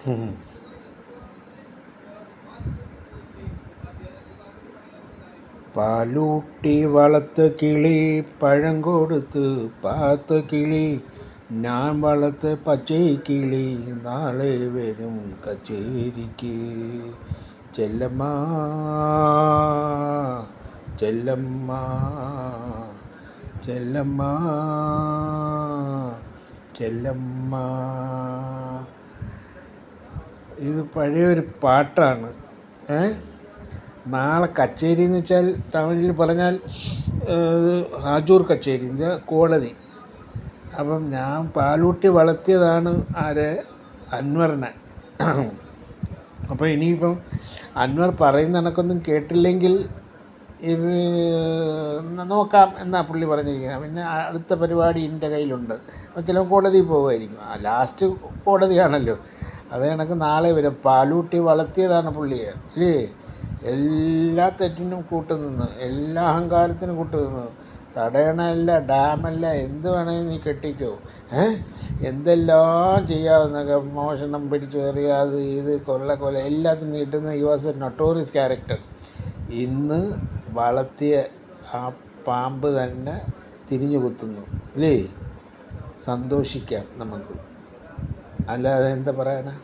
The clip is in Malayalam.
ഉം. പാലൂട്ടി വളർത്ത കിളി പഴം കൊടുത്ത് പാത്ത കിളി ഞാൻ വളർത്ത പച്ചൈ കിളി നാളെ വരും കച്ചേരിക്ക് ചെല്ലമ്മ ചെല്ലമ്മ ചെല്ലമ്മ ചെല്ലമ്മ. ഇത് പഴയൊരു പാട്ടാണ്. നാളെ കച്ചേരി എന്ന് വെച്ചാൽ തമിഴിൽ പറഞ്ഞാൽ ഹാജൂർ കച്ചേരി എന്ന് വെച്ചാൽ കോടതി. അപ്പം ഞാൻ പാലൂട്ടി വളർത്തിയതാണ് ആരെ, അൻവറിനെ. അപ്പോൾ ഇനിയിപ്പം അൻവർ പറയുന്ന കണക്കൊന്നും കേട്ടില്ലെങ്കിൽ ഇത് നോക്കാം എന്നാണ് പുള്ളി പറഞ്ഞിരിക്കുന്നത്. പിന്നെ അടുത്ത പരിപാടി എൻ്റെ കയ്യിലുണ്ട്. അപ്പോൾ ചിലപ്പോൾ കോടതിയിൽ പോകുമായിരിക്കും. ലാസ്റ്റ് കോടതിയാണല്ലോ. അത് കണക്ക് നാളെ വരും. പാലൂട്ടി വളർത്തിയതാണ് പുള്ളിയെ അല്ലേ. എല്ലാ തെറ്റിനും കൂട്ടുനിന്ന്, എല്ലാ അഹങ്കാരത്തിനും കൂട്ടുനിന്ന്. തടയണമല്ല, ഡാമല്ല, എന്ത് വേണമെങ്കിൽ നീ കെട്ടിക്കോ. എന്തെല്ലാം ചെയ്യാവുന്ന മോഷണം പിടിച്ചു എറിയാതെ ഇത് കൊല എല്ലാത്തിനും നീട്ടുന്ന ഈ വാസ് എ നൊട്ടോറിയസ് ക്യാരക്ടർ. ഇന്ന് വളർത്തിയ ആ പാമ്പ് തന്നെ തിരിഞ്ഞു കുത്തുന്നു അല്ലേ. സന്തോഷിക്കാം നമുക്ക്, അല്ലാതെ എന്താ പറയാനാ.